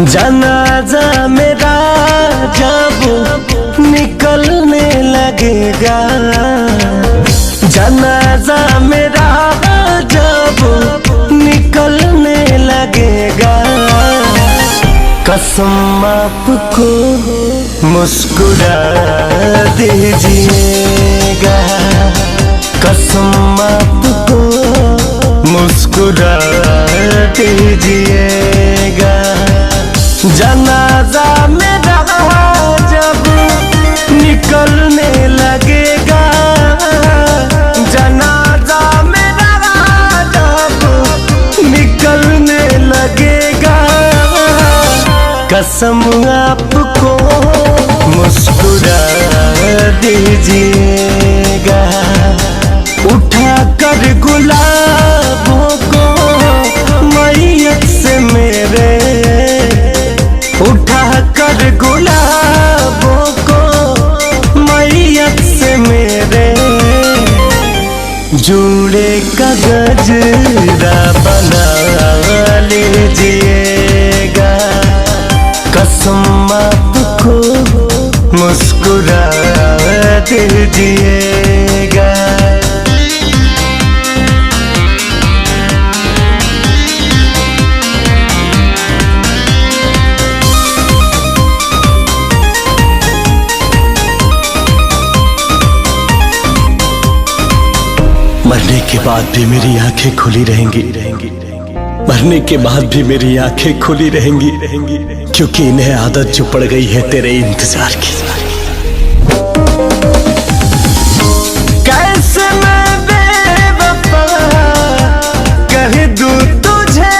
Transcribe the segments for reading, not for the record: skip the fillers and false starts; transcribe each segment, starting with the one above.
जनाजा मेरा जब निकलने लगेगा, जनाजा मेरा जब निकलने लगेगा, कसम आपको मुस्कुरा दीजिएगा, कसम आपको मुस्कुरा दीजिएगा। जनाजा मेरा जब निकलने लगेगा, जनाजा मेरा जब निकलने लगेगा, कसम आपको मुस्कुरा दीजिएगा। उठा कर गुलाबों को मैयत से मेरे, उठा कर गुलाबों को मैयत से मेरे, जोड़े का गजरा बना लीजिएगा, कसम आपको मुस्कुरा दीजिएगा। मरने के बाद भी मेरी आंखें खुली रहेंगी, मरने के बाद भी मेरी आंखें खुली रहेंगी, क्योंकि इन्हें आदत जो पड़ गई है तेरे इंतजार की। कैसे मैं बेवफा कह दूं तुझे,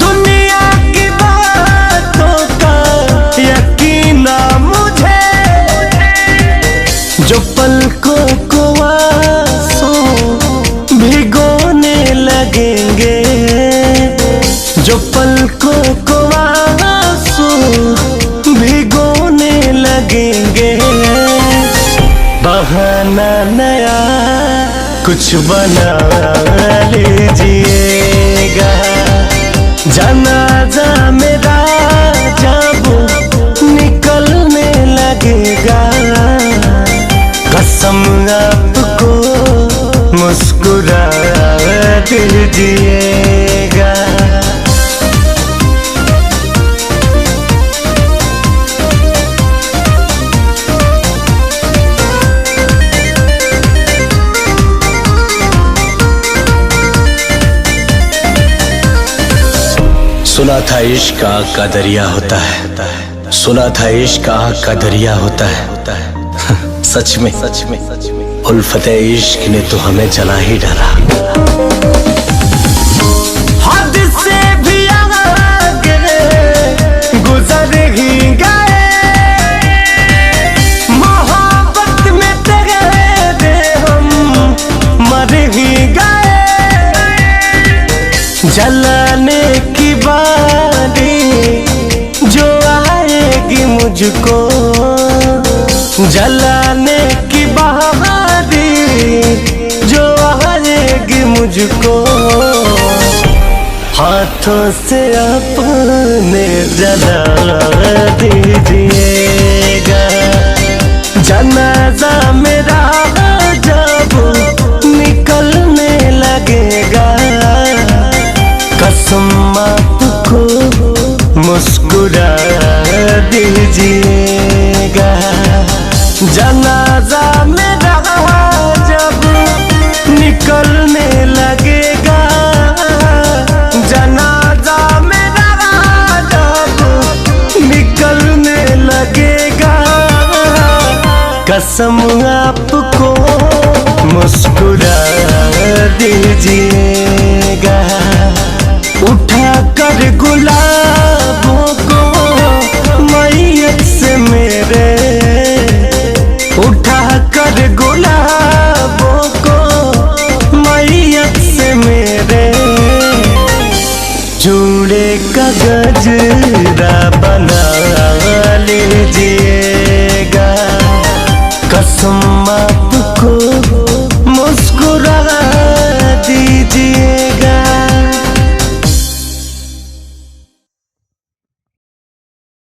दुनिया की बातों का यकीन ना मुझे, जो पलकों को आंसू भिगोने लगेंगे, जो पलकों को आंसू भिगोने लगेंगे, बहाना नया कुछ बना लीजिएगा। जनाजा मेरा जब निकलने लगेगा, कसम आपको मुस्कुरा दीजिएगा। सुना था इश्क आग का दरिया होता है, सुना था इश्क आग का दरिया होता है, सच में उल्फते इश्क ने तो हमें जला ही डाला। हद से भी आगे गुजर ही गए, मोहब्बत में तेरे हम मर ही गए, जलाने की बारी जो आएगी मुझको, जलाने की बारी जो आएगी मुझको, हाथों से अपने जला दीजिएगा। जनाजा मेरा जब निकलने लगेगा, कसम आपको मुस्कुरा दीजिएगा। जनाजा मेरा जब निकलने लगेगा, जनाजा मेरा जब निकलने लगेगा, कसम आपको मुस्कुरा दीजिएगा। उठा कर गुलाबों को मैयत से मेरे, उठा कर गुलाबों को मैयत से मेरे, जोड़े का गजरा